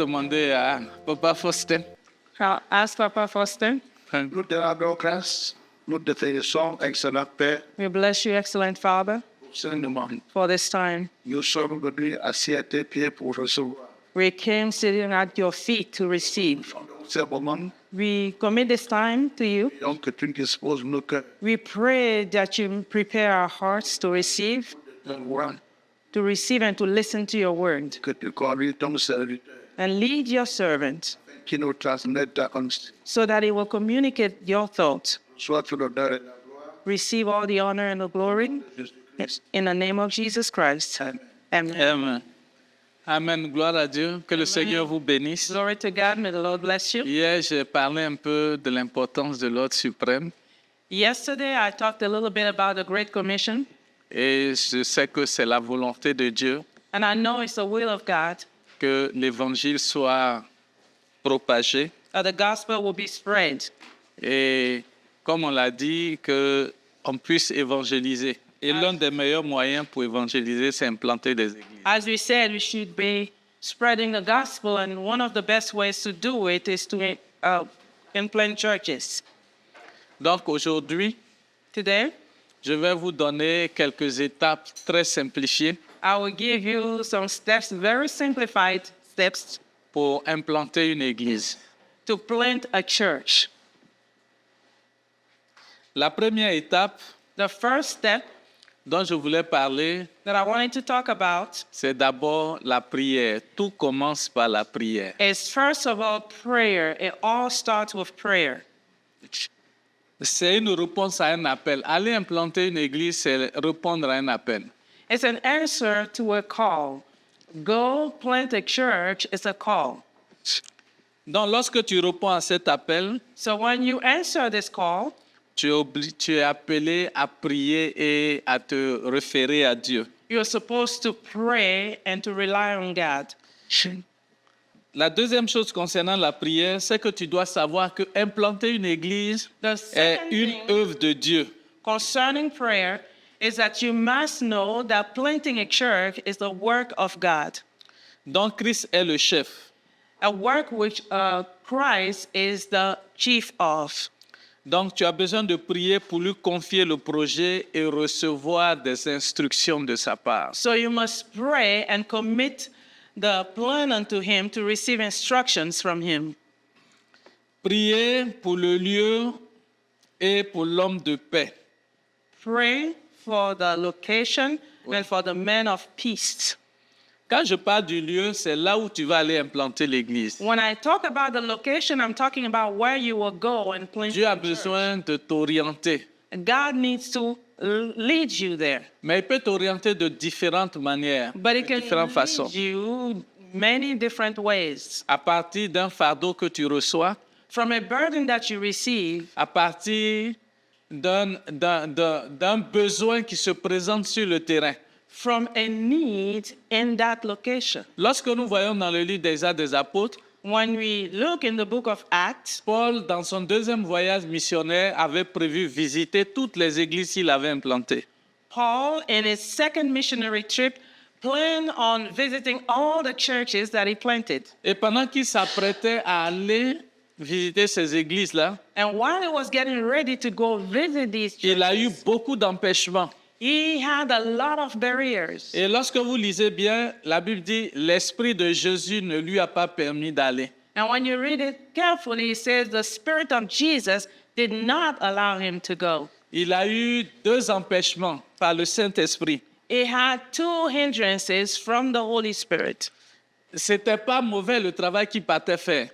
demander à Papa Faustin. I'll ask Papa Faustin. Nous te rendons grâce, nous te félicitons, excellent Père, We bless you, excellent Father, pour ce moment. for this time. Nous sommes venus assis à tes pieds pour recevoir. We came sitting at your feet to receive. Ce moment, We commit this time to you. donc que tu disposes nos cœurs We pray that you prepare our hearts to receive de voir and to listen to your word. que tu conduis ton serviteur And lead your servant qui nous transmette ta constance. so that he will communicate your thoughts. Soit tout l'honneur et la gloire Receive all the honor and the glory de Jésus-Christ. in the name of Jesus Christ. Amen. Amen. Amen. Amen. Gloire à Dieu. Que le Seigneur vous bénisse. Glory to God. May the Lord bless you. Hier, j'ai parlé un peu de l'importance de l'ordre suprême Yesterday, I talked a little bit about the Great Commission, et je sais que c'est la volonté de Dieu and I know it's the will of God que l'évangile soit propagé that the gospel will be spread. et, comme on l'a dit, qu'on puisse évangéliser. Et l'un des meilleurs moyens pour évangéliser, c'est implanter des églises. As we said, we should be spreading the gospel, and one of the best ways to do it is to implant churches. Donc aujourd'hui, Today, je vais vous donner quelques étapes très simplifiées I will give you some steps, very simplified steps, pour implanter une église. to plant a church. La première étape The first step dont je voulais parler, that I wanted to talk about c'est d'abord la prière. Tout commence par la prière. is, first of all, prayer. It all starts with prayer. C'est une réponse à un appel. Aller implanter une église, c'est répondre à un appel. It's an answer to a call. Go plant a church is a call. Donc, lorsque tu réponds à cet appel, So when you answer this call, tu es appelé à prier et à te référer à Dieu. you're supposed to pray and to rely on God. La deuxième chose concernant la prière, c'est que tu dois savoir que implanter une église The est second une thing œuvre de Dieu. concerning prayer is that you must know that planting a church is the work of God, Donc, Christ est le chef. a work which Christ is the chief of. Donc, tu as besoin de prier pour lui confier le projet et recevoir des instructions de sa part. So you must pray and commit the plan unto him to receive instructions from him. Prier pour le lieu et pour l'homme de paix. Pray for the location and for the man of peace. Quand je parle du lieu, c'est là où tu vas aller implanter l'église. When I talk about the location, I'm talking about where you will go and plant Dieu a your church. besoin de t'orienter. God needs to lead you there. Mais il peut t'orienter de différentes manières, But de it can différentes façons. lead you many different ways. À partir d'un fardeau que tu reçois, From a burden that you receive, à partir d'un besoin qui se présente sur le terrain. from a need in that location. Lorsque nous voyons dans le livre des Actes des Apôtres, When we look in the book of Acts, Paul, dans son deuxième voyage missionnaire, avait prévu visiter toutes les églises qu'il avait implantées. Paul, in his second missionary trip, planned on visiting all the churches that he planted. Et pendant qu'il s'apprêtait à aller visiter ces églises-là, And while he was getting ready to go visit these il a eu churches, beaucoup d'empêchements. he had a lot of barriers. Et lorsque vous lisez bien, la Bible dit, l'Esprit de Jésus ne lui a pas permis d'aller. And when you read it carefully, it says the Spirit of Jesus did not allow him to go. Il a eu deux empêchements par le Saint-Esprit. He had two hindrances from the Holy Spirit. C'était pas mauvais le travail qu'il partait faire,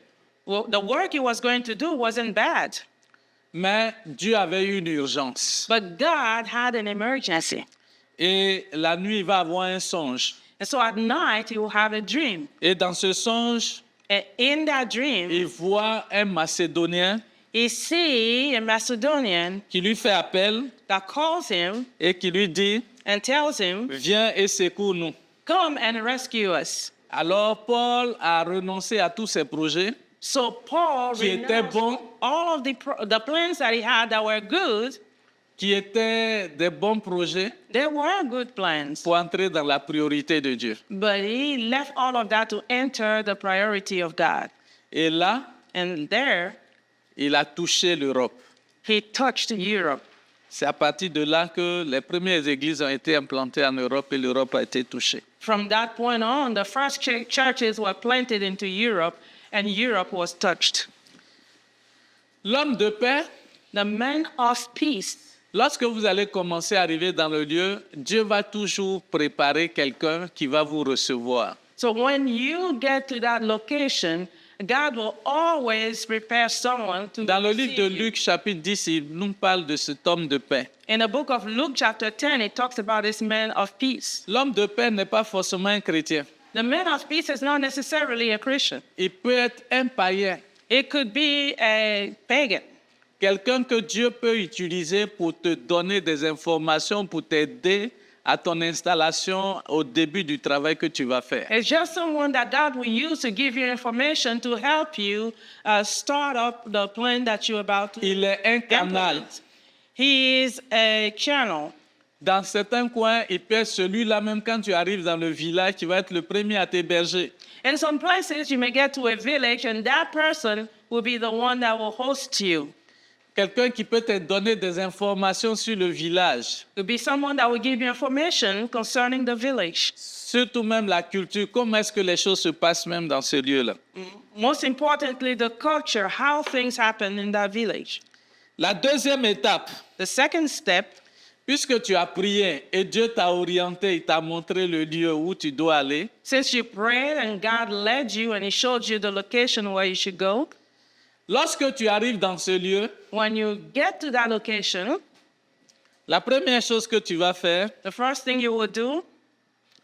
Well, the work he was going to do wasn't bad, mais Dieu avait eu une urgence. but God had an emergency. Et la nuit, il va avoir un songe. And so at night, he will have a dream. Et dans ce songe, And in that dream, il voit un Macédonien he sees a Macedonian qui lui fait appel that calls him et qui lui dit, and tells him, viens et secours-nous. come and rescue us. Alors Paul a renoncé à tous ses projets So Paul qui étaient renounced bons all of the plans that he had that were good qui étaient des bons projets There were good plans, pour entrer dans la priorité de Dieu. but he left all of that to enter the priority of God. Et là, And there, il a touché l'Europe. he touched Europe. C'est à partir de là que les premières églises ont été implantées en Europe et l'Europe a été touchée. From that point on, the first churches were planted into Europe, and Europe was touched. L'homme de paix, The man of peace. lorsque vous allez commencer à arriver dans le lieu, Dieu va toujours préparer quelqu'un qui va vous recevoir. So when you get to that location, God will always prepare someone to Dans le livre de receive you. Luc, chapitre 10, il nous parle de cet homme de paix. In the book of Luke, chapter 10, it talks about this man of peace. L'homme de paix n'est pas forcément un chrétien. The man of peace is not necessarily a Christian. Il peut être un païen, It could be a pagan, quelqu'un que Dieu peut utiliser pour te donner des informations, pour t'aider à ton installation au début du travail que tu vas faire. it's just someone that God will use to give you information to help you start up the plan that you're about to Il est un canal. implement. He is a channel. Dans certains coins, il peut être celui-là, même quand tu arrives dans le village, qui va être le premier à t'héberger. In some places, you may get to a village, and that person will be the one that will host you. Quelqu'un qui peut te donner des informations sur le village, It will be someone that will give you information concerning the village. surtout même la culture, comment est-ce que les choses se passent même dans ce lieu-là. Most importantly, the culture, how things happen in that village. La deuxième étape, The second step, puisque tu as prié et Dieu t'a orienté, il t'a montré le lieu où tu dois aller, since you prayed and God led you and He showed you the location where you should go, lorsque tu arrives dans ce lieu, when you get to that location, la première chose que tu vas faire, the first thing you will do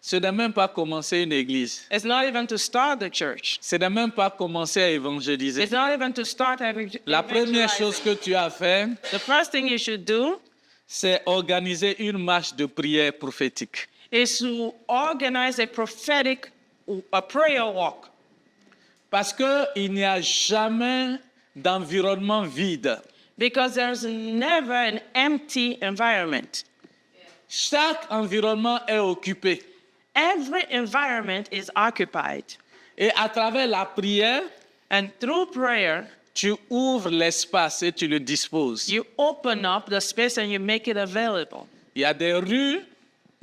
ce n'est même pas commencer une église. is not even to start the church. Ce n'est même pas commencer à évangéliser. It's not even to start La première chose evangelizing. que tu as à faire, The first thing you should do c'est organiser une marche de prière prophétique. is to organize a prayer walk. Parce qu'il n'y a jamais d'environnement vide. Because there's never an empty environment. Chaque environnement est occupé. Every environment is occupied. Et à travers la prière, And through prayer, tu ouvres l'espace et tu le disposes. you open up the space and you make it available. Il y a des rues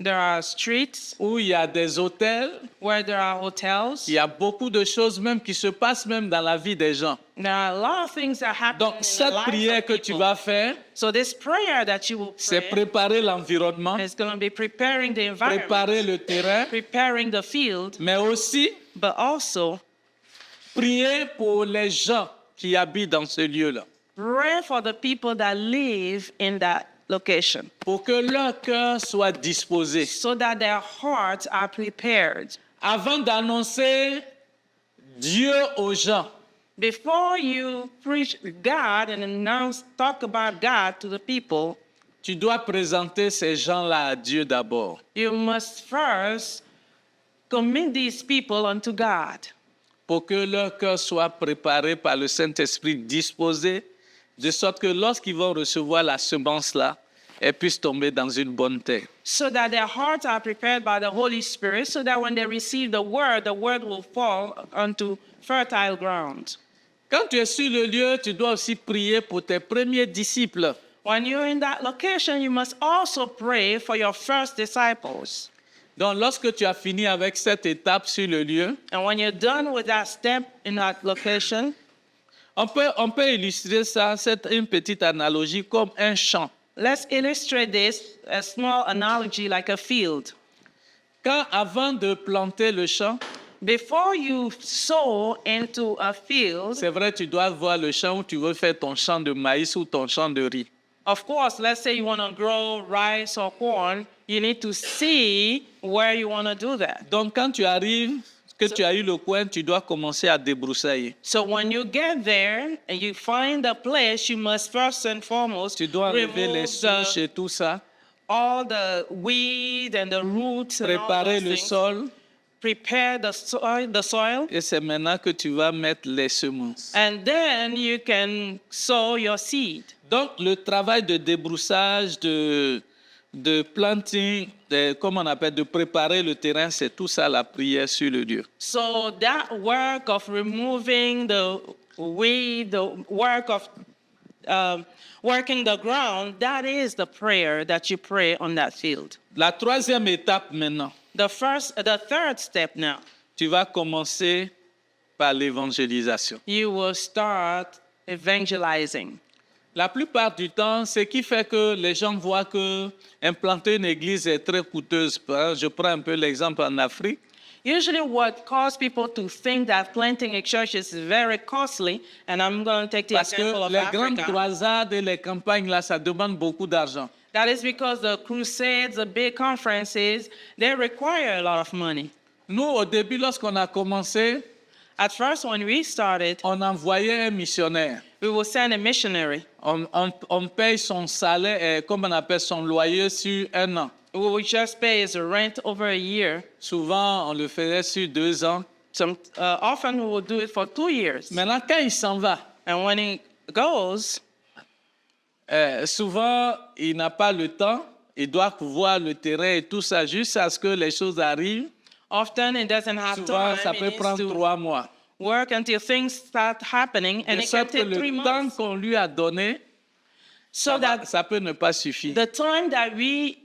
There are streets où il y a des hôtels. where there are hotels. Il y a beaucoup de choses même qui se passent même dans la vie des gens. There are a lot of things that happen Donc, in the cette lives prière of que tu people. vas faire, So this prayer that you will c'est pray préparer l'environnement, is going to be preparing the environment, préparer le terrain, preparing the field, mais aussi but also prier pour les gens qui habitent dans ce lieu-là, pray for the people that live in that location pour que leur cœur soit disposé. so that their hearts are prepared. Avant d'annoncer Dieu aux gens, Before you preach God and talk about God to the people, tu dois présenter ces gens-là à Dieu d'abord. you must first commit these people unto God Pour que leur cœur soit préparé par le Saint-Esprit, disposé, de sorte que lorsqu'ils vont recevoir la semence-là, elle puisse tomber dans une bonne terre. so that their hearts are prepared by the Holy Spirit so that when they receive the word will fall onto fertile ground. Quand tu es sur le lieu, tu dois aussi prier pour tes premiers disciples. When you're in that location, you must also pray for your first disciples. Donc, lorsque tu as fini avec cette étape sur le lieu, And when you're done with that step in that location, on peut illustrer ça, c'est une petite analogie, comme un champ. let's illustrate this, a small analogy like a field. Quand, avant de planter le champ, Before you sow into a field, c'est vrai, tu dois voir le champ où tu veux faire ton champ de maïs ou ton champ de riz. of course, let's say you want to grow rice or corn, you need to see where you want to do that. Donc, quand tu arrives, que tu as eu le coin, tu dois commencer à débroussailler. So when you get there and you find a place, you must first and foremost Tu dois enlever les remove souches et tout ça, all the weed and the roots and all préparer those le things. sol, Prepare the soil, et c'est maintenant que tu vas mettre les semences. and then you can sow your seed. Donc, le travail de débroussage, de planting, comme on appelle, de préparer le terrain, c'est tout ça la prière sur le lieu. So that work of removing the weed, the work of working the ground, that is the prayer that you pray on that field. La troisième étape maintenant, The third step now, tu vas commencer par l'évangélisation. you will start evangelizing. La plupart du temps, ce qui fait que les gens voient que implanter une église est très coûteuse. Je prends un peu l'exemple en Afrique. Usually what causes people to think that planting a church is very costly, and I'm going to take the Parce example que of les grandes Africa. croisades et les campagnes, là, ça demande beaucoup d'argent. That is because the crusades, the big conferences, they require a lot of money. Nous, au début, lorsqu'on a commencé, At first, when we started, on envoyait un missionnaire. we would send a missionary. On paye son salaire, comme on appelle son loyer, sur un an. We would just pay his rent over a year. Souvent, on le faisait sur 2 ans. Often we would do it for 2 years. Maintenant, quand il s'en va, And when he goes, souvent, il n'a pas le temps. Il doit voir le terrain et tout ça, jusqu'à ce que les choses arrivent. often he doesn't have Souvent, time. ça He peut needs prendre to 3 mois. work until things start happening, and De it can sorte que take 3 le temps months. qu'on lui a donné, So that ça peut ne pas suffire. the time that we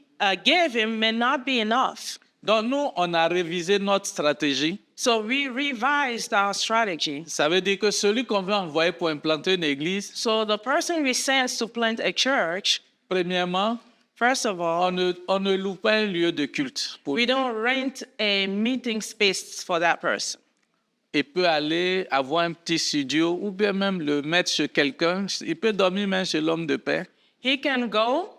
gave him may not be enough. Donc, nous, on a révisé notre stratégie. So we revised our strategy. Ça veut dire que celui qu'on veut envoyer pour implanter une église, So the person we sent to plant a church, premièrement, first of all, on ne loue pas un lieu de culte. we don't rent a meeting space for that person. Il peut aller avoir un petit studio ou bien même le mettre chez quelqu'un. Il peut dormir même chez l'homme de paix. He can go.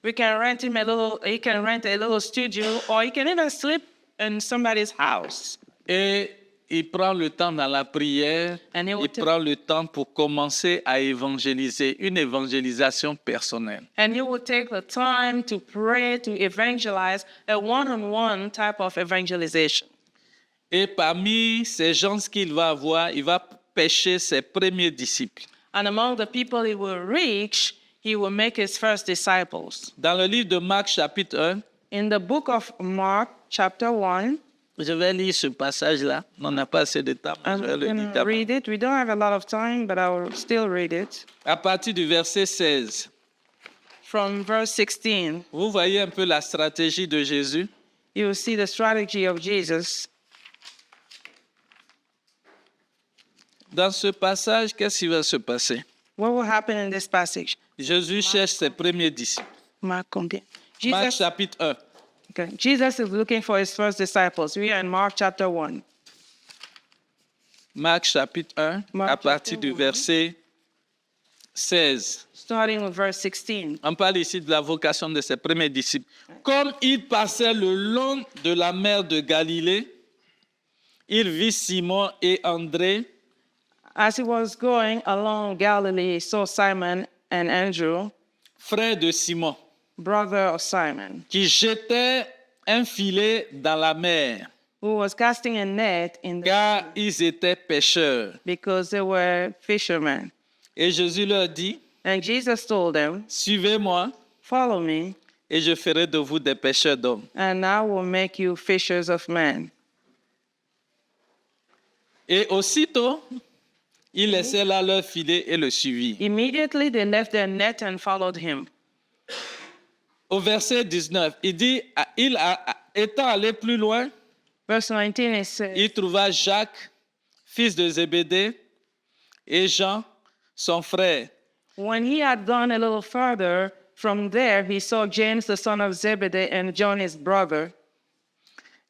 We can rent him he can rent a little studio, or he can even sleep in somebody's house. Et il prend le temps dans la prière, And he will il prend le temps pour commencer à évangéliser, une évangélisation personnelle. And he will take the time to pray, to evangelize, a one-on-one type of evangelization. Et parmi ces gens qu'il va avoir, il va pêcher ses premiers disciples. And among the people he will reach, he will make his first disciples. Dans le livre de Marc chapitre 1, In the book of Mark, chapter 1, je vais lire ce passage-là. On n'a pas assez de temps, mais I'm je vais le going lire to d'abord. read it. We don't have a lot of time, but I will still read it. À partir du verset 16, From verse 16, vous voyez un peu la stratégie de Jésus. you will see the strategy of Jesus. Dans ce passage, qu'est-ce qui va se passer? What will happen in this passage? Jésus cherche ses premiers disciples. Mark combien? Marc Jesus, chapitre 1. okay. Jesus is looking for his first disciples. We are in Mark chapter 1. Marc chapitre 1, Marc à partir chapitre du 1. verset 16. Starting with verse 16. On parle ici de la vocation de ses premiers disciples. Comme il passait le long de la mer de Galilée, il vit Simon et André, As he was going along Galilee, he saw Simon and Andrew, frères de Simon, brother of Simon, qui jetaient un filet dans la mer, who was casting a net in the car ils étaient pêcheurs. because they were fishermen. Et Jésus leur dit, And Jesus told them, suivez-moi "Follow me, et je ferai de vous des pêcheurs d'hommes. and I will make you fishers of men." Et aussitôt, ils laissèrent là leur filet et le suivirent. Immediately they left their net and followed him. Au verset 19, il dit, étant allé plus loin, Verse 19 it says, il trouva Jacques, fils de Zébédée, et Jean, son frère. when he had gone a little further, from there he saw James the son of Zebedee and John his brother,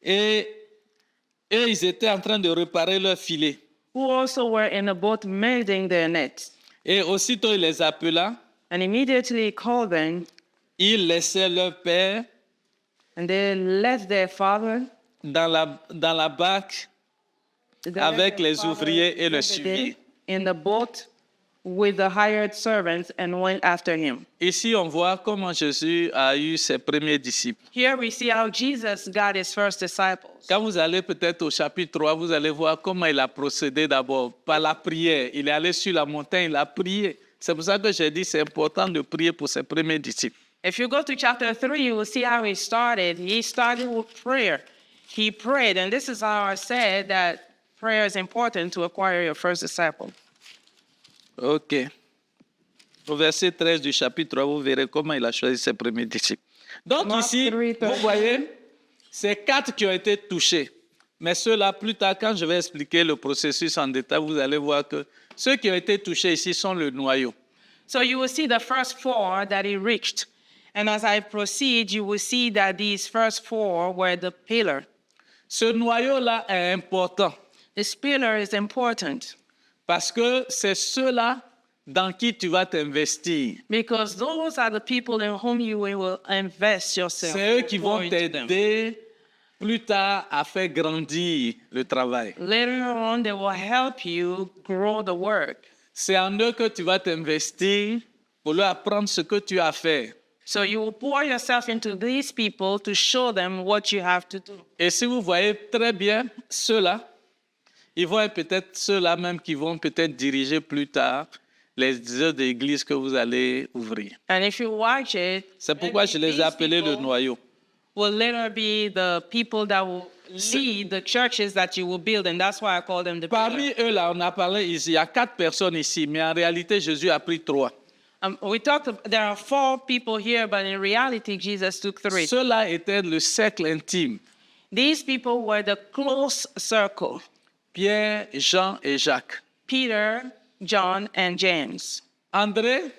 Et ils étaient en train de réparer leur filet. who also were in a boat mending their nets. Et aussitôt il les appela, And immediately he called them, ils laissaient leur père and they left their father dans la barque they left avec their les father ouvriers et le Zebedee suivirent. in the boat with the hired servants and went after him. Ici, on voit comment Jésus a eu ses premiers disciples. Here we see how Jesus got his first disciples. Quand vous allez peut-être au chapitre 3, vous allez voir comment il a procédé d'abord par la prière. Il est allé sur la montagne, il a prié. C'est pour ça que j'ai dit c'est important de prier pour ses premiers disciples. If you go to chapter 3, you will see how he started. He started with prayer. He prayed, and this is how I said that prayer is important to acquire your first disciple. OK. Au verset 13 du chapitre 3, vous verrez comment il a choisi ses premiers disciples. Donc Mark ici, 3:13. vous voyez, c'est 4 qui ont été touchés. Mais ceux-là, plus tard, quand je vais expliquer le processus en détail, vous allez voir que ceux qui ont été touchés ici sont le noyau. So you will see the first 4 that he reached. And as I proceed, you will see that these first 4 were the pillar. Ce noyau-là est important This pillar is important parce que c'est ceux-là dans qui tu vas t'investir. because those are the people in whom you will invest yourself. C'est eux qui vont Pour into them. t'aider plus tard à faire grandir le travail. Later on, they will help you grow the work. C'est en eux que tu vas t'investir pour leur apprendre ce que tu as fait. So you will pour yourself into these people to show them what you have to do. Et si vous voyez très bien ceux-là, ils vont être peut-être ceux-là même qui vont peut-être diriger plus tard les œuvres d'église que vous allez ouvrir. And if you watch it, C'est pourquoi je les ai these appelés le people noyau. will later be the people that will lead the churches that you will build, and that's why I call them the pillar. Parmi eux, là, on a parlé ici, il y a 4 personnes ici, mais en réalité, Jésus a pris 3. There are 4 people here, but in reality, Jesus took 3. Ceux-là étaient le cercle intime. These people were the close circle: Pierre, Jean et Jacques. Peter, John, and James. André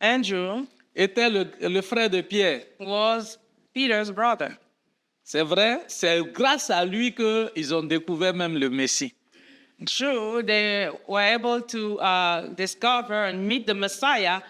Andrew était le frère de Pierre. was Peter's brother. C'est vrai, c'est grâce à lui qu'ils ont découvert même le Messie. True, they were able to discover and meet the Messiah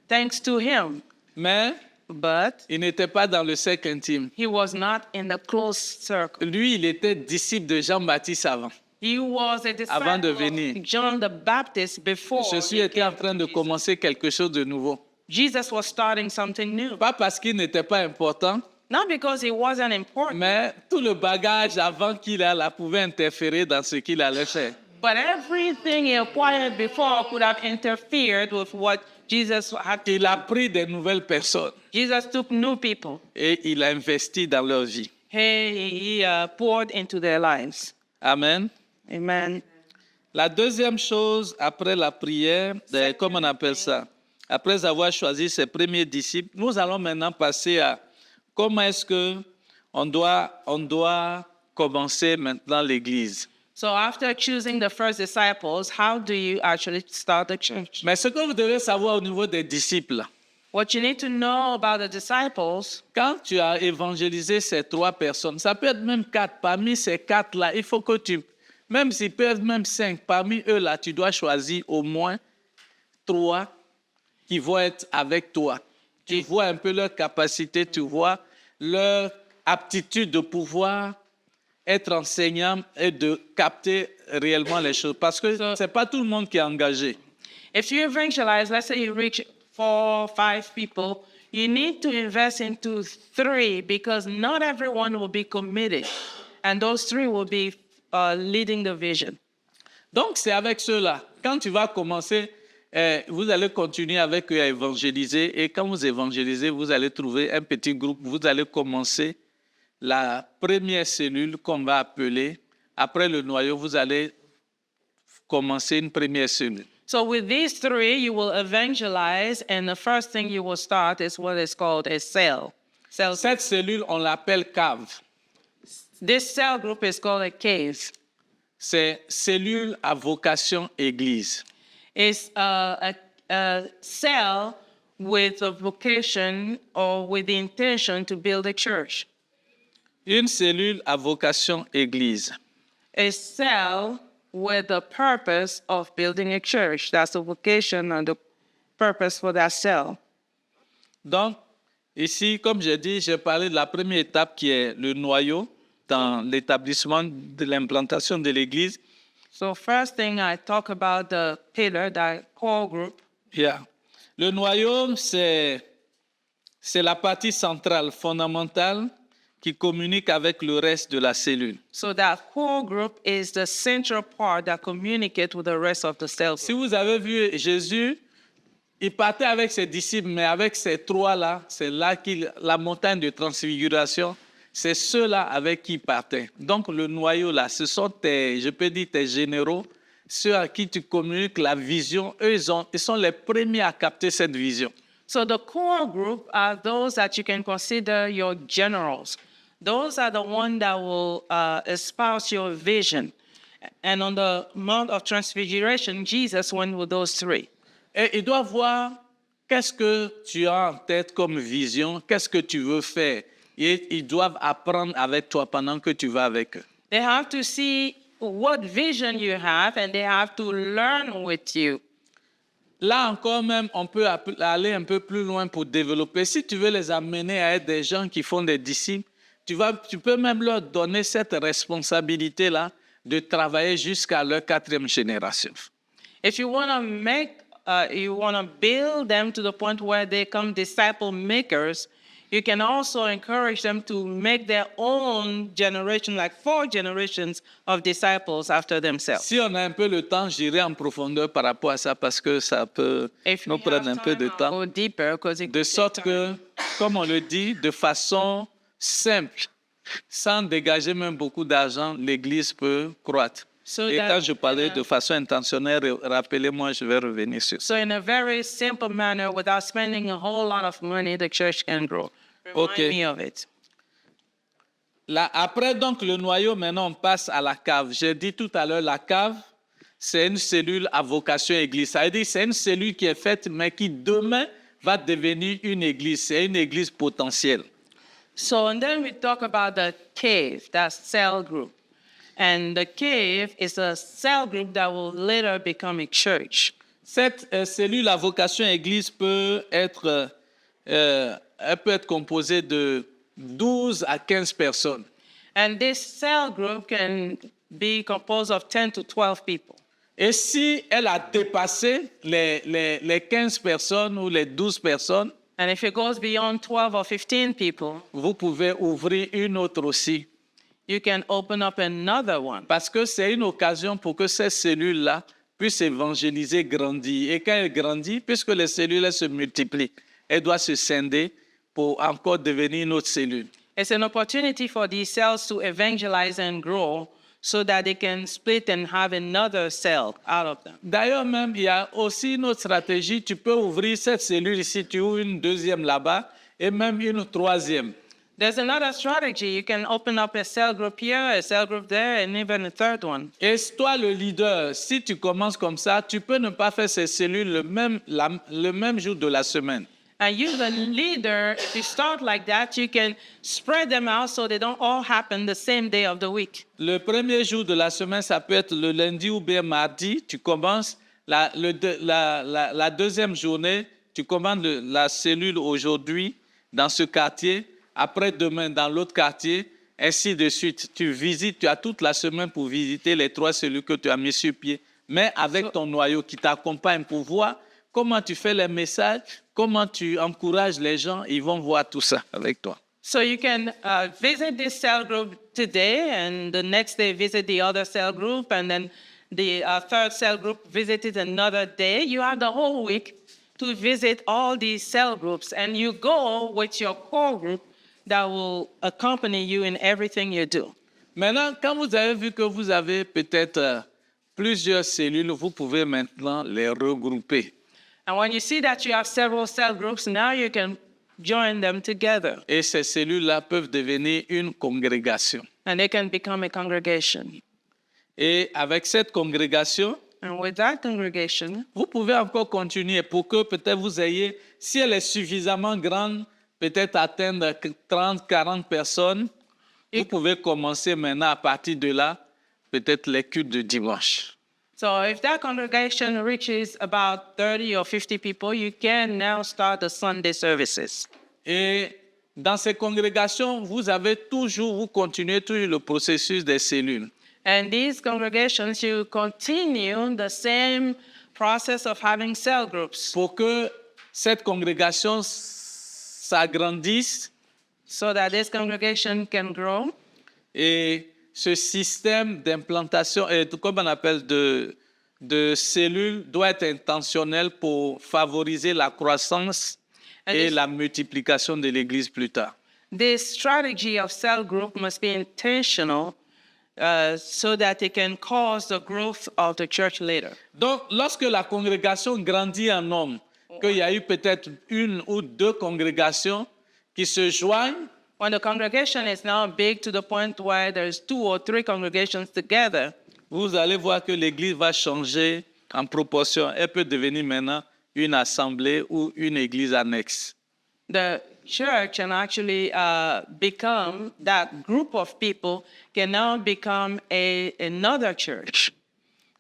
thanks to him, Mais but il n'était pas dans le cercle intime. he was not in the close circle. Lui, il était disciple de Jean-Baptiste avant. He was a Avant de disciple venir. of John the Baptist before Jésus he était en came train to de Jesus. commencer quelque chose de nouveau. Jesus was starting something new. Pas parce qu'il n'était pas important, Not because he wasn't important, mais tout le bagage avant qu'il ait là pouvait interférer dans ce qu'il allait faire. but everything he acquired before could have interfered with what Jesus had to Il a pris des nouvelles personnes Jesus took new people. et il a investi dans leur vie. He poured into their lives. Amen. Amen. La deuxième chose, après la prière, comment on appelle ça? Après avoir choisi ses premiers disciples, nous allons maintenant passer à comment est-ce qu'on doit commencer maintenant l'Église. So after choosing the first disciples, how do you actually start the church? Mais ce que vous devez savoir au niveau des disciples, What you need to know about the disciples, quand tu as évangélisé ces 3 personnes, ça peut être même 4, parmi ces 4-là, il faut que même s'ils peuvent même 5, parmi eux-là, tu dois choisir au moins 3 qui vont être avec toi. Tu vois un peu leur capacité, tu vois leur aptitude de pouvoir être enseignant et de capter réellement les choses. Parce que ce n'est pas tout le monde qui est engagé. if you evangelize, let's say you reach 4, 5 people, you need to invest into 3 because not everyone will be committed. And those 3 will be leading the vision. Donc, c'est avec ceux-là. Quand tu vas commencer, vous allez continuer avec eux à évangéliser. Et quand vous évangélisez, vous allez trouver un petit groupe. Vous allez commencer la première cellule qu'on va appeler. Après le noyau, vous allez commencer une première cellule. So with these 3, you will evangelize, and the first thing you will start is what is called a cell. Cette cellule, on l'appelle cave. This cell group is called a cave. C'est cellule à vocation église. It's a cell with a vocation or with the intention to build a church. Une cellule à vocation église. A cell with the purpose of building a church. That's the vocation and the purpose for that cell. Donc, ici, comme j'ai dit, j'ai parlé de la première étape qui est le noyau dans l'établissement de l'implantation de l'Église. So first thing I talk about the pillar, that core group. Yeah. Le noyau, c'est la partie centrale, fondamentale, qui communique avec le reste de la cellule. So that core group is the central part that communicates with the rest of the cell. Si vous avez vu Jésus, Il partait avec ses disciples, mais avec ces trois-là, c'est là qu'il, la montagne de transfiguration, c'est ceux-là avec qui il partait. Donc le noyau là, ce sont tes, je peux dire tes généraux, ceux à qui tu communiques la vision, eux ils sont les premiers à capter cette vision. So the core group are those that you can consider your generals. Those are the ones that will espouse your vision. And on the Mount of Transfiguration, Jesus went with those three. Et ils doivent voir qu'est-ce que tu as en tête comme vision, qu'est-ce que tu veux faire. Et ils doivent apprendre avec toi pendant que tu vas avec eux. They have to see what vision you have, and they have to learn with you. Là encore même, on peut aller un peu plus loin pour développer. Si tu veux les amener à être des gens qui font des disciples, tu peux même leur donner cette responsabilité-là de travailler jusqu'à leur 4e génération. If you want to you want to build them to the point where they become disciple makers, you can also encourage them to make their own generation, like 4 generations of disciples after themselves. Si on a un peu le temps, j'irai en profondeur par rapport à ça parce que ça peut If nous we prendre have un peu de time, I'll temps. go deeper, 'cause it De could sorte take que, time. comme on le dit, de façon simple, sans dégager même beaucoup d'argent, l'Église peut croître. So Et that- quand je parlais de façon intentionnelle, rappelez-moi, je vais revenir sur ça. So in a very simple manner, without spending a whole lot of money, the church can grow. Remind Okay. me of it. Là, après donc le noyau, maintenant on passe à la cave. J'ai dit tout à l'heure, la cave, c'est une cellule à vocation église. Ça veut dire que c'est une cellule qui est faite, mais qui demain va devenir une église. C'est une église potentielle. So, and then we talk about the cave, that cell group. And the cave is a cell group that will later become a church. Cette cellule à vocation église elle peut être composée de 12 à 15 personnes. And this cell group can be composed of 10 to 12 people. Et si elle a dépassé les 15 personnes ou les 12 personnes, And if it goes beyond 12 or 15 people, vous pouvez ouvrir une autre aussi. you can open up another one. Parce que c'est une occasion pour que ces cellules-là puissent évangéliser, grandir. Et quand elles grandissent, puisque les cellules elles se multiplient, elles doivent se scinder pour encore devenir une autre cellule. It's an opportunity for these cells to evangelize and grow so that they can split and have another cell out of them. D'ailleurs, même, il y a aussi une autre stratégie. Tu peux ouvrir cette cellule ici, tu ouvres une deuxième là-bas et même une troisième. There's another strategy. You can open up a cell group here, a cell group there, and even a third one. Et toi, le leader, si tu commences comme ça, tu peux ne pas faire ces cellules le même jour de la semaine. And you, the leader, if you start like that, you can spread them out so they don't all happen the same day of the week. Le premier jour de la semaine, ça peut être le lundi ou bien mardi. Tu commences la deuxième journée, tu commandes la cellule aujourd'hui dans ce quartier, après demain dans l'autre quartier, ainsi de suite. Tu visites, tu as toute la semaine pour visiter les 3 cellules que tu as mis sur pied, mais avec ton noyau qui t'accompagne pour voir comment tu fais les messages, comment tu encourages les gens, ils vont voir tout ça avec toi. So you can visit this cell group today, and the next day visit the other cell group, and then the third cell group visited another day. You have the whole week to visit all these cell groups, and you go with your core group that will accompany you in everything you do. Maintenant, quand vous avez vu que vous avez peut-être plusieurs cellules, vous pouvez maintenant les regrouper. And when you see that you have several cell groups, now you can join them together, Et ces cellules-là peuvent devenir une congrégation. and they can become a congregation. Et avec cette congrégation, And with that congregation, vous pouvez encore continuer pour que peut-être vous ayez, si elle est suffisamment grande, peut-être atteindre 30, 40 personnes. Vous pouvez commencer maintenant à partir de là, peut-être les cultes de dimanche. so if that congregation reaches about 30 or 50 people, you can now start the Sunday services. Et dans ces congrégations, vous continuez toujours le processus des cellules. And these congregations, you continue the same process of having cell groups Pour que cette congrégation s'agrandisse so that this congregation can grow. et ce système d'implantation, et comme on appelle de cellules doit être intentionnel pour favoriser la croissance et la multiplication de l'Église plus tard. This strategy of cell group must be intentional so that it can cause the growth of the church later. Donc, lorsque la congrégation grandit en nombre, qu'il y a eu peut-être une ou deux congrégations qui se joignent, When the congregation is now big to the point where there's 2 or 3 congregations together, vous allez voir que l'Église va changer en proportion. Elle peut devenir maintenant une assemblée ou une église annexe. the church can actually become, that group of people can now become another church.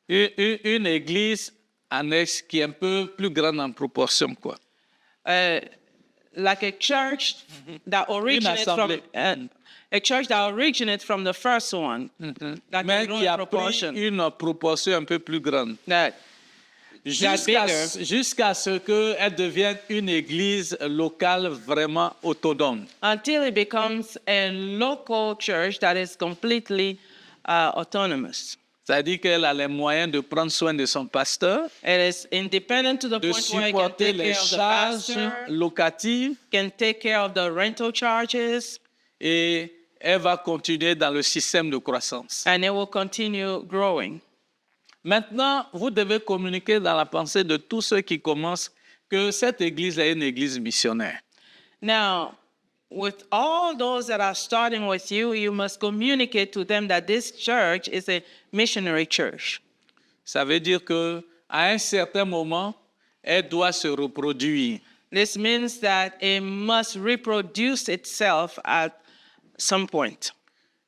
Une église annexe qui est un peu plus grande en proportion, quoi. Like a church that originates from assemblée. a church that originates from the first one, that Mais can grow qui in a pris proportion. une proportion un peu plus grande. That Jusqu'à ce qu'elle devienne une église locale vraiment autonome. until it becomes a local church that is completely autonomous. C'est-à-dire qu'elle a les moyens de prendre soin de son pasteur, It is independent to the de point where it can supporter take les care of the charges pastor, locatives can take care of the rental charges, et elle va continuer dans le système de croissance. and it will continue growing. Maintenant, vous devez communiquer dans la pensée de tous ceux qui commencent que cette église est une église missionnaire. Now, with all those that are starting with you, you must communicate to them that this church is a missionary church. Ça veut dire qu'à un certain moment, elle doit se reproduire. This means that it must reproduce itself at some point.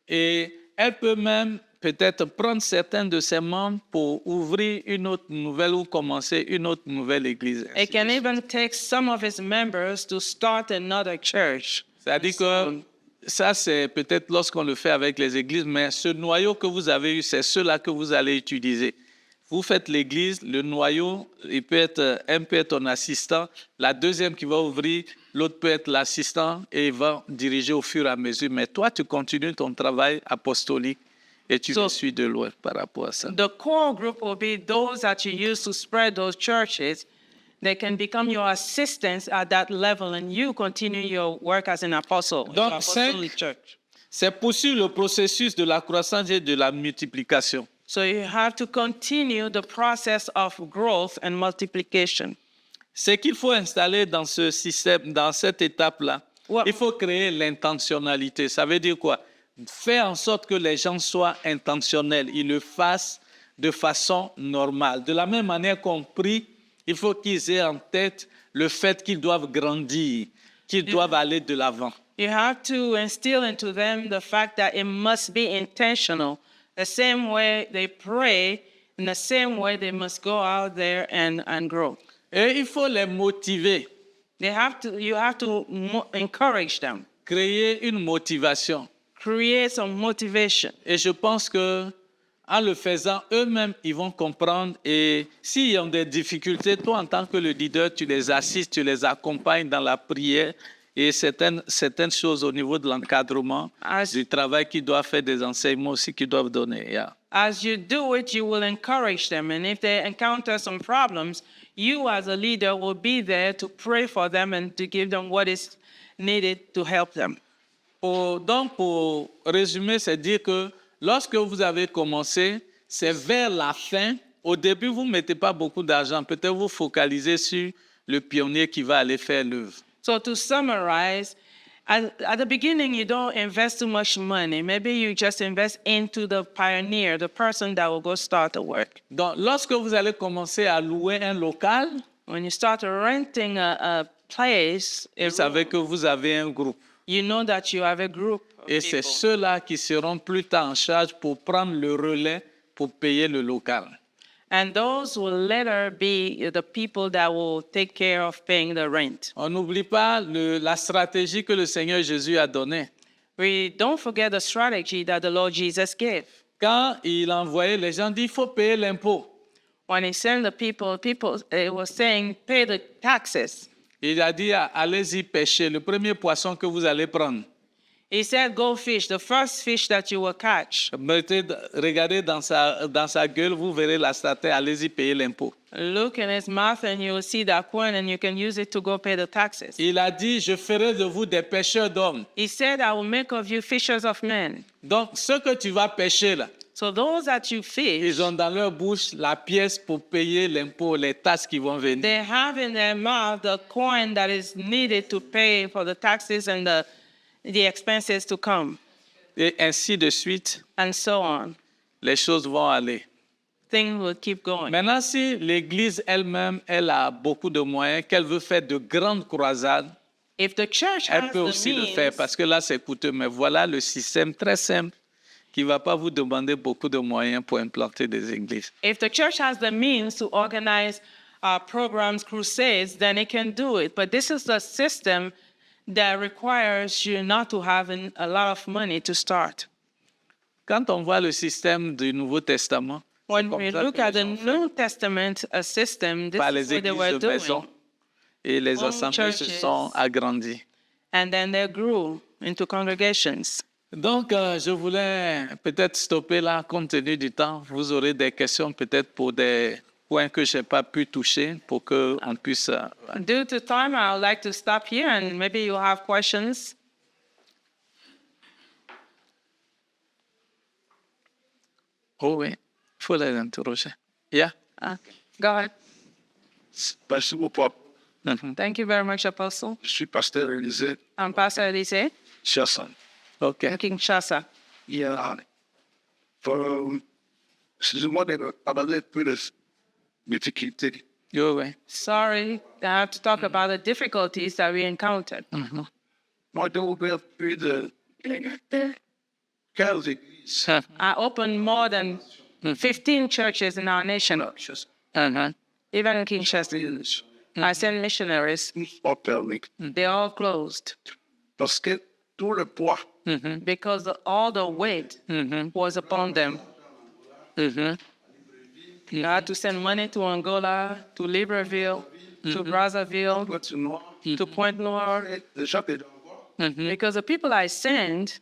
Et elle peut même peut-être prendre certains de ses membres pour ouvrir une autre nouvelle ou commencer une autre nouvelle église. It can even take some of its members to start another church. C'est-à-dire que ça, c'est peut-être lorsqu'on le fait avec les églises, mais ce noyau que vous avez eu, c'est ceux-là que vous allez utiliser. Vous faites l'église, le noyau, un peut être ton assistant, la deuxième qui va ouvrir, l'autre peut être l'assistant et il va diriger au fur et à mesure. Mais toi, tu continues ton travail apostolique et tu me suis de loin par rapport à ça. The core group will be those that you use to spread those churches. They can become your assistants at that level, and you continue your work as an apostle. in Donc, your apostolic church. C'est poursuivre le processus de la croissance et de la multiplication. So you have to continue the process of growth and multiplication. Ce qu'il faut installer dans ce système, dans cette étape-là, Ouais. il faut créer l'intentionnalité. Ça veut dire quoi? Faire en sorte que les gens soient intentionnels, ils le fassent de façon normale. De la même manière qu'on prie, il faut qu'ils aient en tête le fait qu'ils doivent grandir, qu'ils doivent aller de l'avant. You have to instill into them the fact that it must be intentional. The same way they pray, in the same way they must go out there and grow. Et il faut les motiver, You have to encourage them, créer une motivation. create some motivation. Et je pense que en le faisant, eux-mêmes, ils vont comprendre. Et s'ils ont des difficultés, toi, en tant que le leader, tu les assistes, tu les accompagnes dans la prière et certaines choses au niveau de l'encadrement, du travail qu'ils doivent faire, des enseignements aussi qu'ils doivent donner. Yeah. As you do it, you will encourage them. And if they encounter some problems, you as a leader will be there to pray for them and to give them what is needed to help them. Donc, pour résumer, c'est dire que lorsque vous avez commencé, c'est vers la fin. Au début, vous ne mettez pas beaucoup d'argent. Peut-être vous focalisez sur le pionnier qui va aller faire l'œuvre. So to summarize, at the beginning, you don't invest too much money. Maybe you just invest into the pioneer, the person that will go start the work. Donc, lorsque vous allez commencer à louer un local, When you start renting a place, vous savez que vous avez un groupe. you know that you have a group of Et c'est people. ceux-là qui seront plus tard en charge pour prendre le relais pour payer le local. And those will later be the people that will take care of paying the rent. On n'oublie pas la stratégie que le Seigneur Jésus a donnée. We don't forget the strategy that the Lord Jesus gave. Quand il envoyait les gens, il dit il faut payer l'impôt. When he sent the people was saying, pay the taxes. Il a dit allez-y pêcher le premier poisson que vous allez prendre. He said, go fish, the first fish that you will catch. Regardez dans sa gueule, vous verrez la statue, allez-y payer l'impôt. Look in his mouth and you will see that coin and you can use it to go pay the taxes. Il a dit, je ferai de vous des pêcheurs d'hommes. He said, I will make of you fishers of men. Donc, ce que tu vas pêcher là, So those that you fish, ils ont dans leur bouche la pièce pour payer l'impôt, les taxes qui vont venir. they have in their mouth the coin that is needed to pay for the taxes and the expenses to come, Et ainsi de suite, and so on. les choses vont aller. Things will keep going. Maintenant, si l'Église elle-même, elle a beaucoup de moyens, qu'elle veut faire de grandes croisades, If the church elle has peut the aussi le faire means, parce que là, c'est coûteux. Mais voilà le système très simple qui ne va pas vous demander beaucoup de moyens pour implanter des églises. if the church has the means to organize programs, crusades, then it can do it. But this is a system that requires you not to have a lot of money to start. Quand on voit le système du Nouveau Testament, When comme we ça look que at les the gens font. New Testament system, this Par is les what they églises were de maison, doing. et les Home assemblées se churches. sont agrandies. And then they grew into congregations. Donc, je voulais peut-être stopper là, compte tenu du temps. Vous aurez des questions peut-être pour des points que je n'ai pas pu toucher pour qu'on puisse... Due to time, I would like to stop here and maybe you'll have questions. Oh oui, il faut les interroger. Yeah? Go ahead. Merci beaucoup. Thank you very much, Apostle. Je suis pasteur Élysée I'm Pastor Elise Chassan. OK. in Kinshasa. Excusez-moi de parler un peu de difficultés. Oui, oui. Sorry, I have to talk about the difficulties that we encountered. Moi, j'ai ouvert plus de 15 églises. I opened more than 15 churches in our nation, even in Kinshasa. I sent missionaries. Pas permis. They all closed Parce que tout le poids because all the weight was upon them. I had to send money to Angola, to Libreville, to Brazzaville, continue. to Pointe Noire, Déjà, c'est because the people I send,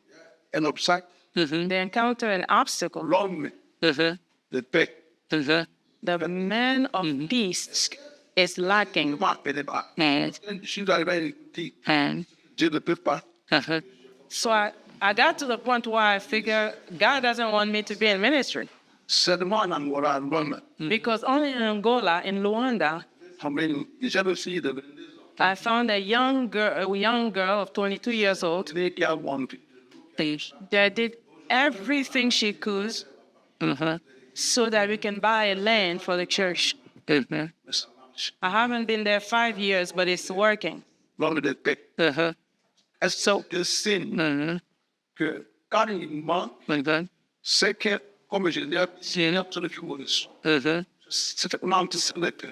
un obstacle. they encounter an obstacle. L'homme de paix. The man of peace is lacking. Moi, je ne pas. Je suis arrivé à l'église. Je ne peux pas. So I got to the point where I figure God doesn't want me to be in ministry Seulement en Angola, en Rome. because only in Angola, in Luanda, J'avais aussi de I found a young girl of 22 years old qui a vendu. that did everything she could so that we can buy a land for the church. Mais ça marche. I haven't been there 5 years, but it's working. L'homme de paix. Est-ce que signe que quand il manque, c'est que, comme je l'ai dit, c'est le figuriste. C'est un antisémite.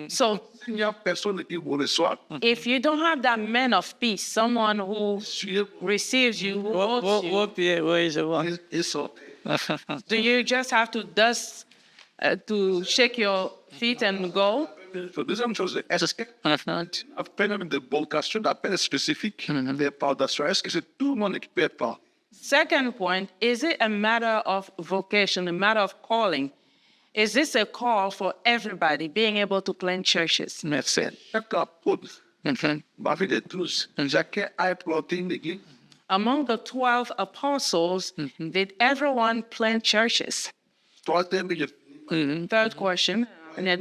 So Il n'y a personne qui vous reçoit. if you don't have that man of peace, someone who Sur receives you, who holds you, Vos pieds, oui, je vois. et sort. do you just have to to shake your feet and go? La deuxième chose, est-ce que, après même de bonnes questions, d'appel spécifique, des parts d'assurance, est-ce que c'est tout le monde qui peut pas? Second point, is it a matter of vocation, a matter of calling? Is this a call for everybody being able to plant churches? Merci. Chaque apôtre, ma vie de tous, chacun a implanté une église. Among the 12 apostles, did everyone plant churches? Troisième, Third question, and then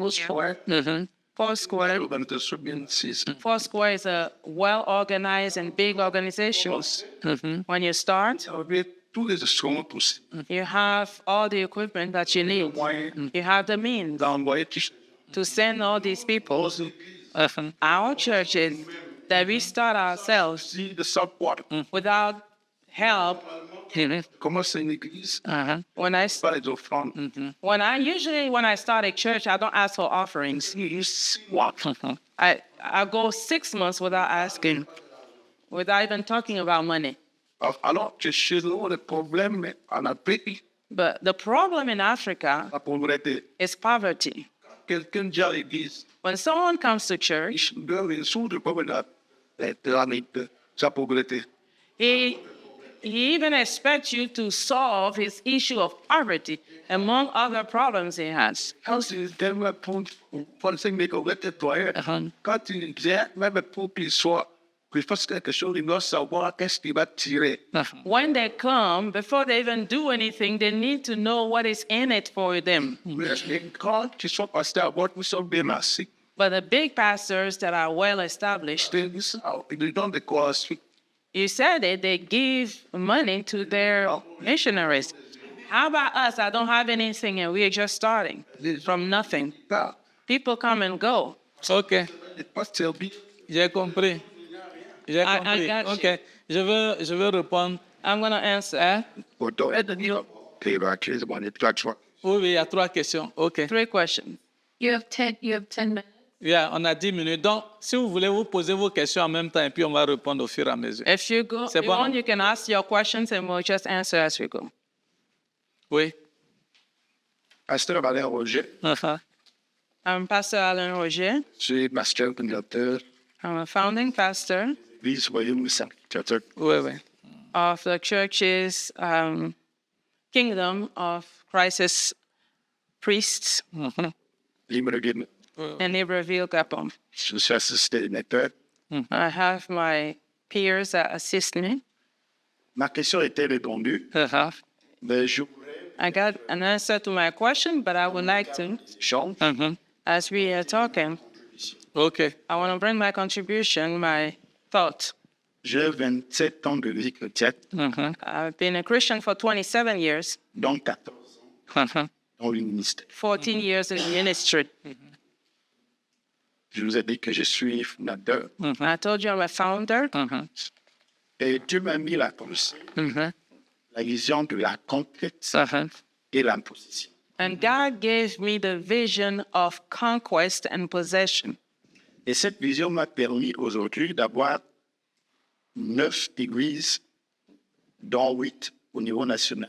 Foursquare. l'organisation bien six. Foursquare is a well-organized and big organization. When you start, Avec tous les instruments possibles. you have all the equipment that you need. Moyens You have the means d'envoyer to send all these people. aux églises. Our churches that we start ourselves Si de savoir without help. comment c'est une église, When I pas les offrandes. when I start a church, I don't ask for offerings. 6 mois. I go 6 months without asking, without even talking about money. Alors que chez nous, le problème en Afrique, But the problem in Africa la pauvreté. is poverty. Quelqu'un dit à l'église, When someone comes to church, il doit résoudre le problème de sa pauvreté. he he even expects you to solve his issue of poverty, among other problems he has. Quand tu devrais penser mes collègues toi, quand tu viens, même pour qu'il soit, qu'il fasse quelque chose, il doit savoir qu'est-ce qu'il va tirer. When they come, before they even do anything, they need to know what is in it for them. Et quand tu sois pasteur, nous sommes bien assis. But the big pastors that are well established, Ils donnent de quoi ensuite. you said it, they give money to their missionaries. How about us? I don't have anything and we're just starting from nothing. People come and go. OK, Les pasteurs, j'ai compris. J'ai I compris. got you. OK, je veux répondre. I'm going to answer Hein? pour toi, puis la crise, bon, il y a Oui, il y a 3 questions. OK. 3 questions. You have 10 minutes. Yeah, on a 10 minutes. Donc, si vous voulez, vous posez vos questions en même temps et puis on va répondre au fur et à mesure. If you go, C'est you bon? want, you can ask your questions and we'll just answer as we go. Oui. Pasteur Alain Roger, I'm Pastor Alain Roger. je suis pasteur fondateur I'm a founding pastor de l'Église Royaume Sanctificateur. Oui, oui. of the church's Kingdom of Christ's Priests Libreville. in Libreville, Gabon. Je suis assisté d'émetteur. I have my peers that assist me. Ma question était répondue, mais je voudrais I got an answer to my question, but I would like to, changer. as we are talking, OK. I want to bring my contribution, my thought. J'ai 27 ans de vie chrétienne, I've been a Christian for 27 years, dont 14 dans le ministère. 14 years in ministry. Je vous ai dit que je suis fondateur. I told you I'm a founder, Et Dieu m'a mis la pensée, la vision de la conquête et la possession. and God gave me the vision of conquest and possession. Et cette vision m'a permis aujourd'hui d'avoir 9 églises, dont 8 au niveau national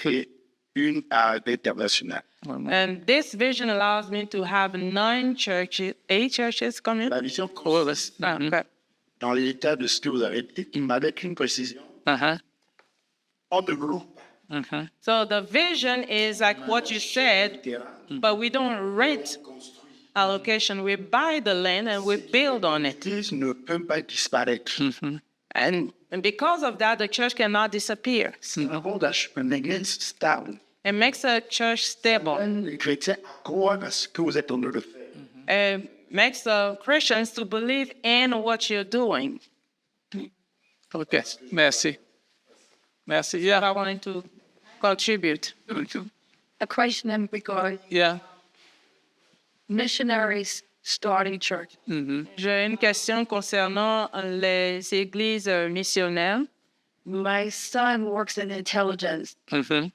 et une à l'international. And this vision allows me to have 8 churches coming. La vision Okay. dans l'état de ce que vous avez dit, il m'avait une précision. En de groupe, So the vision is like what you said, but we don't rent a location. We buy the land and we build on it. l'Église ne peut pas disparaître. And because of that, the church cannot disappear. Nous avons une église stable. It makes a church stable. Les chrétiens croient à ce que vous êtes en train de faire. It makes the Christians to believe in what you're doing. OK. Merci. Merci. But Yeah. I wanted to contribute. A question regarding Yeah. missionaries starting church. J'ai une question concernant les églises missionnaires. My son works in intelligence in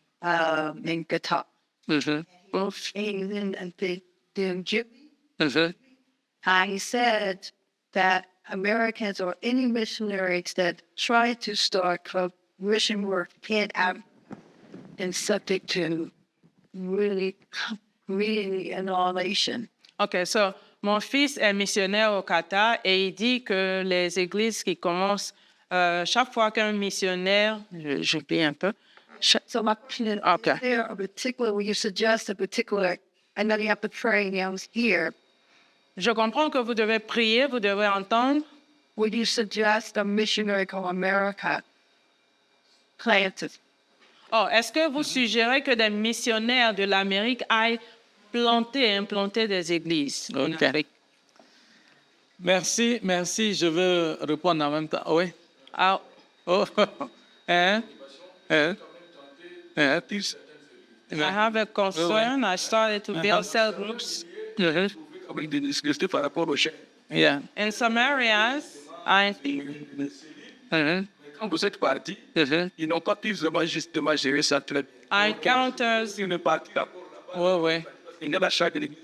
Qatar. He's in the Jimmy. He said that Americans or any missionaries that try to start mission work can't have and subject to really annihilation. OK, so mon fils est missionnaire au Qatar et il dit que les églises qui commencent, chaque fois qu'un missionnaire, j'oublie un peu, So my question is, Okay. is there a particular, will you suggest a particular, I know you have to pray now here, je comprends que vous devez prier, vous devez entendre. would you suggest a missionary called America planted? Oh, est-ce que vous suggérez que des missionnaires de l'Amérique aillent implanter des églises en OK. Amérique? Merci, merci. Je veux répondre en même temps. Oui. Ah, Oh. Hein? Hein? Hein? I have a concern. I started to build cell groups. Avec des difficultés par rapport au chef. Yeah. In some areas, Quand vous êtes parti, ils n'ont pas pu vraiment justement gérer ça très bien. I encountered Ils ne partent pas. Oui, oui. Il n'y a pas chaque église.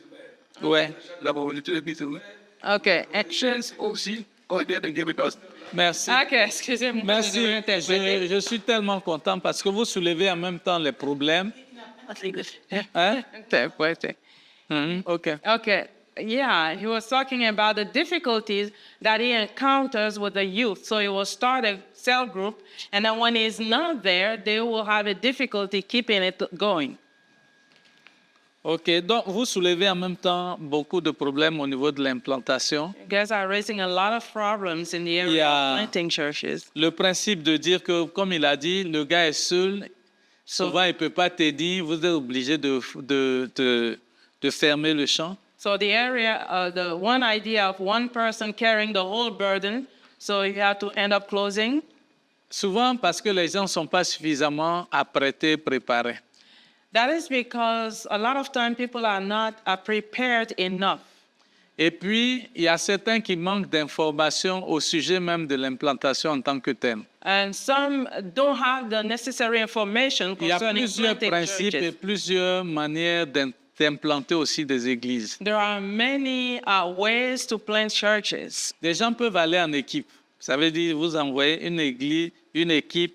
Ouais. La volonté de l'église. OK. Chance aussi, quand il y a des guérisons. Merci. OK, excusez-moi. Merci. Je suis tellement content parce que vous soulevez en même temps les problèmes. Hein? OK. OK. Yeah, he was talking about the difficulties that he encounters with the youth. So he will start a cell group, and then when he's not there, they will have a difficulty keeping it going. OK, donc vous soulevez en même temps beaucoup de problèmes au niveau de l'implantation. You guys are raising a lot of problems in the area Yeah. of planting churches. Le principe de dire que, comme il a dit, le gars est seul, souvent il ne peut pas t'aider, vous êtes obligé de fermer le champ. So the area, the one idea of one person carrying the whole burden, so you have to end up closing. Souvent parce que les gens ne sont pas suffisamment apprêtés, préparés. That is because a lot of time people are not prepared enough. Et puis, il y a certains qui manquent d'informations au sujet même de l'implantation en tant que thème. And some don't have the necessary information Il y a concerning plusieurs planting principes et churches. plusieurs manières d'implanter aussi des églises. There are many ways to plant churches. Des gens peuvent aller en équipe. Ça veut dire vous envoyez une équipe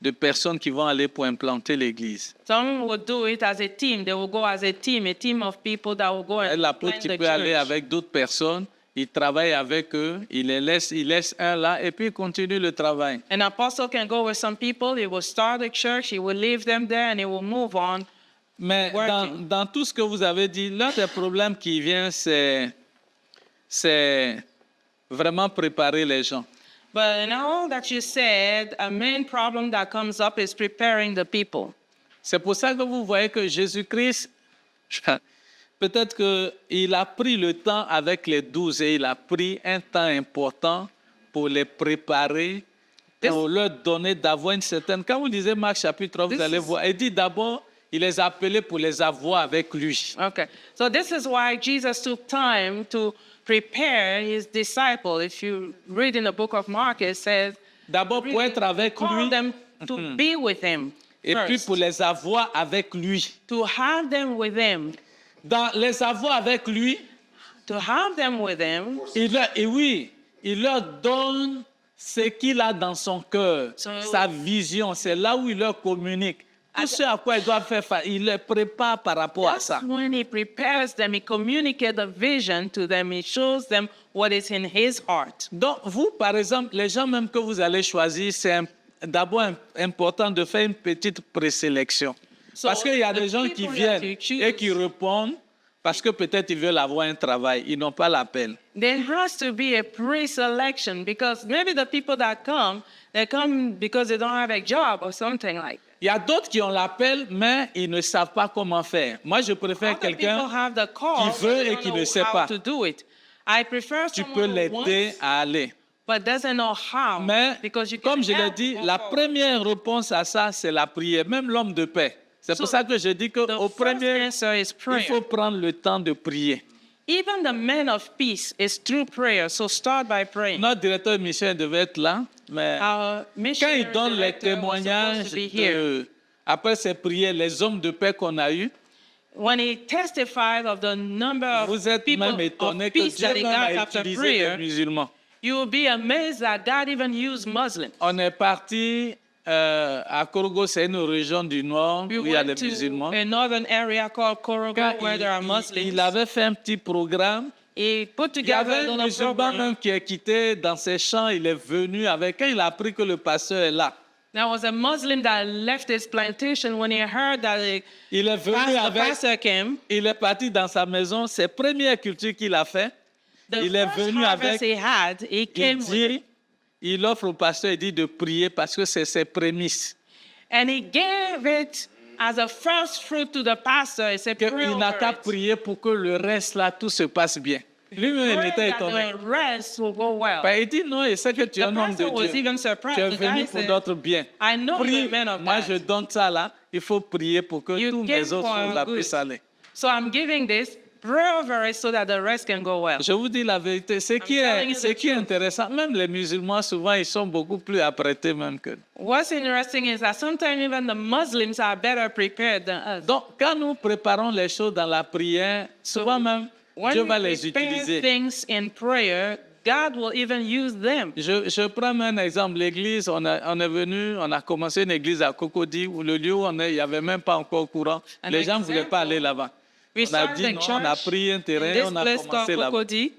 de personnes qui vont aller pour implanter l'église. Some will do it as a team. They will go as a team of people that will go and L'apôtre plant qui the peut aller church. avec d'autres personnes, il travaille avec eux, il laisse un là et puis il continue le travail. An apostle can go with some people. He will start a church. He will leave them there and he will move on. Mais Working. dans tout ce que vous avez dit, l'un des problèmes qui vient, c'est vraiment préparer les gens. But in all that you said, a main problem that comes up is preparing the people. C'est pour ça que vous voyez que Jésus-Christ, peut-être qu'il a pris le temps avec les 12 et il a pris un temps important pour les préparer, pour leur donner d'avoir une certaine... Quand vous lisez Marc chapitre 3, vous allez voir, il dit d'abord, il les a appelés pour les avoir avec lui. Okay. So this is why Jesus took time to prepare his disciple. If you read in the book of Mark, it says, D'abord pour être avec call lui them to be with him et puis first. pour les avoir avec lui. To have them with him. Dans les avoir avec lui, To have them with him. il leur donne ce qu'il a dans son cœur, So- sa vision. C'est là où il leur communique. Tout ce à quoi ils doivent faire face, il les prépare par rapport à ça. That's when he prepares them, he communicates the vision to them, he shows them what is in his heart. Donc, vous, par exemple, les gens même que vous allez choisir, c'est d'abord important de faire une petite présélection. So, Parce qu'il y a the des gens qui people viennent that you choose- et qui répondent parce que peut-être ils veulent avoir un travail, ils n'ont pas l'appel. There has to be a pre-selection because maybe the people that come, they come because they don't have a job or something like that. Il y a d'autres qui ont l'appel, mais ils ne savent pas comment faire. Moi, je préfère Other people quelqu'un, have the call, qui veut but they et don't qui know ne sait how pas. to do it. I prefer tu someone peux who l'aider wants, à aller. but doesn't know how. Mais, because you can comme je l'ai help dit, go la forward. première réponse à ça, c'est la prière. Même l'homme de paix. C'est pour So, ça que je dis The qu'au first premier, answer is il prayer. faut prendre le temps de prier. Even the man of peace is through prayer. So start by praying. Notre directeur de mission devait être là, mais Our quand missionary il donne les director was témoignages, supposed to be here. après ces prières, les hommes de paix qu'on a eus, When he testified of the number of vous êtes people même étonnés of que peace Dieu that he même got a after utilisé les prayer, musulmans. you will be amazed that God even used Muslims. On est parti à Korogo, c'est une région du nord We où il y a went des musulmans. to a northern area called Korogo Quand where there are Muslims. il avait fait un petit programme. He put Il y avait together a un little musulman program. même qui est quitté dans ses champs, il est venu avec, quand il a appris que le pasteur est là, There was a Muslim that left his plantation when he heard that il est venu the avec, pastor came. il est parti dans sa maison, ses premières cultures qu'il a fait, The il est first venu harvest avec, he had, he il came with it. dit, il offre au pasteur, il dit de prier parce que c'est ses prémices. And he gave it as a first fruit to the pastor. He said, pray Il n'a over qu'à it. prier pour que le reste là, tout se passe bien. Lui-même, il Pray était that étonné. the rest will go well. Ben, il dit non, il sait que tu es The un homme de pastor was Dieu. even Tu surprised. es The venu guy pour said, notre bien. I know Prie, you're a man of moi God. je donne ça là, il faut prier pour que You tous came mes autres for choses là good. puissent aller. So I'm giving this, pray over it so that the rest can go well. Je vous dis la vérité, ce qui telling you est, ce the qui est truth. intéressant, même les musulmans, souvent, ils sont beaucoup plus apprêtés même que nous. What's interesting is that sometimes even the Muslims are better prepared than us. Donc, quand nous préparons les choses dans la prière, souvent même, When Dieu we va les prepare utiliser. things in prayer, God will even use them. Je prends un exemple. L'église, on est venu, on a commencé une église à Cocody, où le lieu où on est, il n'y avait même pas encore courant. Un Les gens ne voulaient pas exemple. aller là-bas. We On a started dit a non, on a church pris un in terrain, this on a place called commencé là. Cocody.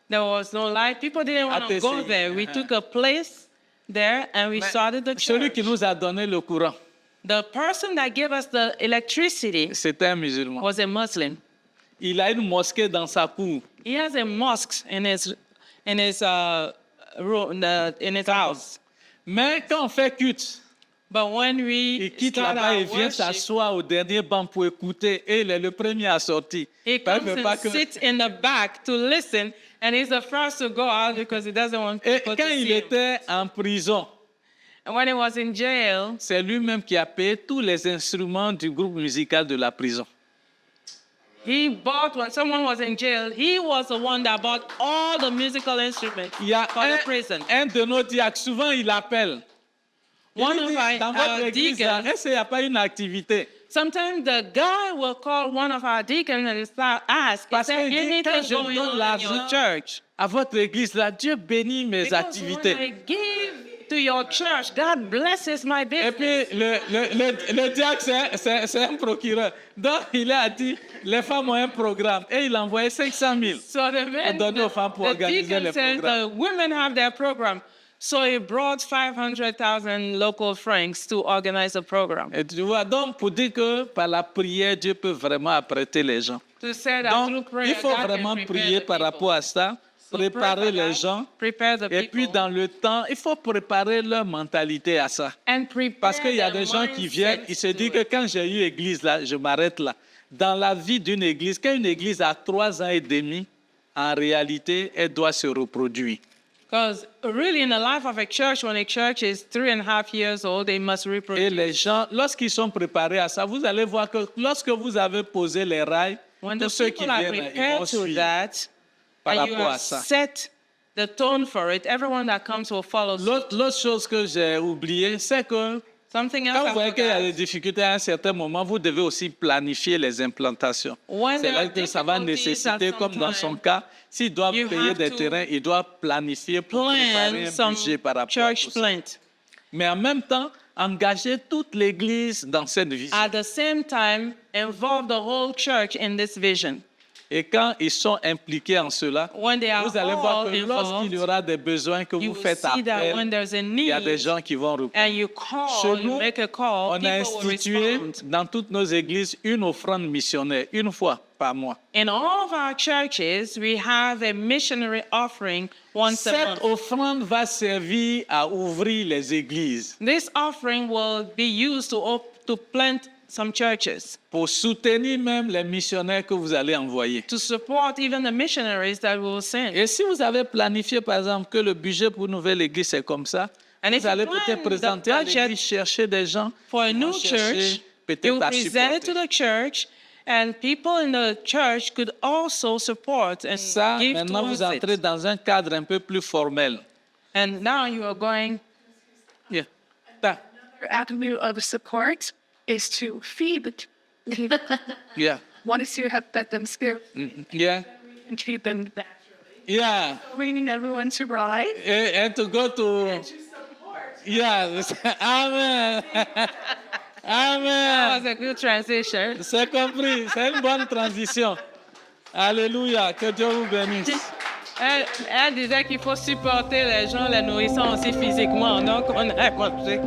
There was no light. People didn't want to go ATCI. there. We took a place there and we started the Celui church. qui nous a donné le courant, The person that gave us the electricity c'était un musulman. was a Muslim. Il a une mosquée dans sa cour. He has a mosque in his room, in his house. Mais quand on fait culte, But when il we quitte start là-bas our et vient worship, s'asseoir au dernier banc pour écouter. Et il est le premier à sortir. he Parce comes que pas and que- sits in the back to listen, and he's the first to go out because he doesn't want Et people quand to il see him. était en prison, And when he was in jail, c'est lui-même qui a payé tous les instruments du groupe musical de la prison. he bought, when someone was in jail, he was the one that bought all the musical instruments Il y a for the prison. un de nos diacres, souvent il appelle. Il One lui of dit, our- dans votre our église, deacons- est-ce qu'il n'y a pas une activité? Sometimes the guy will call one of our deacons and start ask, is Parce there qu'il dit, anything quand je going donne on in l'argent your church? à votre église, là, Dieu bénit mes Because activités. when I give to your church, God blesses my Et business. puis, le diacre, c'est un procureur. Donc, il a dit, les femmes ont un programme. Et il a envoyé 500 000. So the man, donné aux femmes pour the organiser deacon les said programmes. the women have their program. So he brought 500,000 local francs to organize a program. Et tu vois, donc, pour dire que par la prière, Dieu peut vraiment apprêter les gens. To say that through Donc, prayer, il faut God can vraiment prepare prier the par people. rapport à ça, So pray préparer for les that, gens. prepare the Et puis, people, dans le temps, il faut préparer leur mentalité à ça. and prepare Parce qu'il y a their des gens qui viennent, ils se mindsets disent to que quand j'ai eu église là, je m'arrête là. Dans la vie d'une église, quand une église a 3 ans et demi, en réalité, elle doit se reproduire. Because really, in the life of a church, when a church is 3.5 years old, they must Et reproduce. les gens, lorsqu'ils sont préparés à ça, vous allez voir que lorsque vous avez posé les rails, When tous the ceux qui people are viennent, ils vont prepared to suivre that, par and you rapport à have ça. set the tone for it, everyone that comes will follow. suit. L'autre chose que j'ai oublié, c'est que Something quand else vous voyez qu'il y a des I difficultés à un certain moment, vous devez aussi planifier les implantations. When C'est there là are que ça va difficulties nécessaiter, at comme dans son some cas, s'il doit you payer have des to terrains, il doit planifier pour préparer plan un some budget par rapport à church tout ça. plant. Mais en même temps, engager toute l'Église dans cette vision. At the same time, involve the whole church in this vision. Et quand ils sont impliqués en cela, When they are vous allez voir all que lorsqu'il y involved, aura des besoins que you vous will faites see that when appel, there's a il y a des need gens qui vont répondre. and you Chez call, you nous, make a call, on a people will institué respond. dans toutes nos églises une offrande missionnaire, une fois par mois. In all of our churches, we have a missionary offering once a Cette month. offrande va servir à ouvrir les églises This offering will be used to plant some churches, pour soutenir même les missionnaires que vous allez envoyer. to support even the missionaries that we will send. Et si vous avez planifié, par exemple, que le budget pour une nouvelle église c'est comme ça, And if vous allez you plan peut-être the présenter à budget l'église, chercher des gens For a qui vont new chercher church, you peut-être à present it to supporter. the church, and people in the church could also support and Ça, give maintenant, vous towards entrez it. dans un cadre un peu plus formel. And now you are going. Yeah. Ta- Another avenue of support is to feed. Yeah. One is to help let them spirit Yeah. and feed them naturally. Yeah. Bringing everyone to ride. And to go to. Yeah. Amen. That Amen. was a good transition. C'est compris. C'est une bonne transition. Alléluia. Que Dieu vous bénisse. Elle disait qu'il faut supporter les gens, les nourrissant aussi physiquement. Donc, on a compris.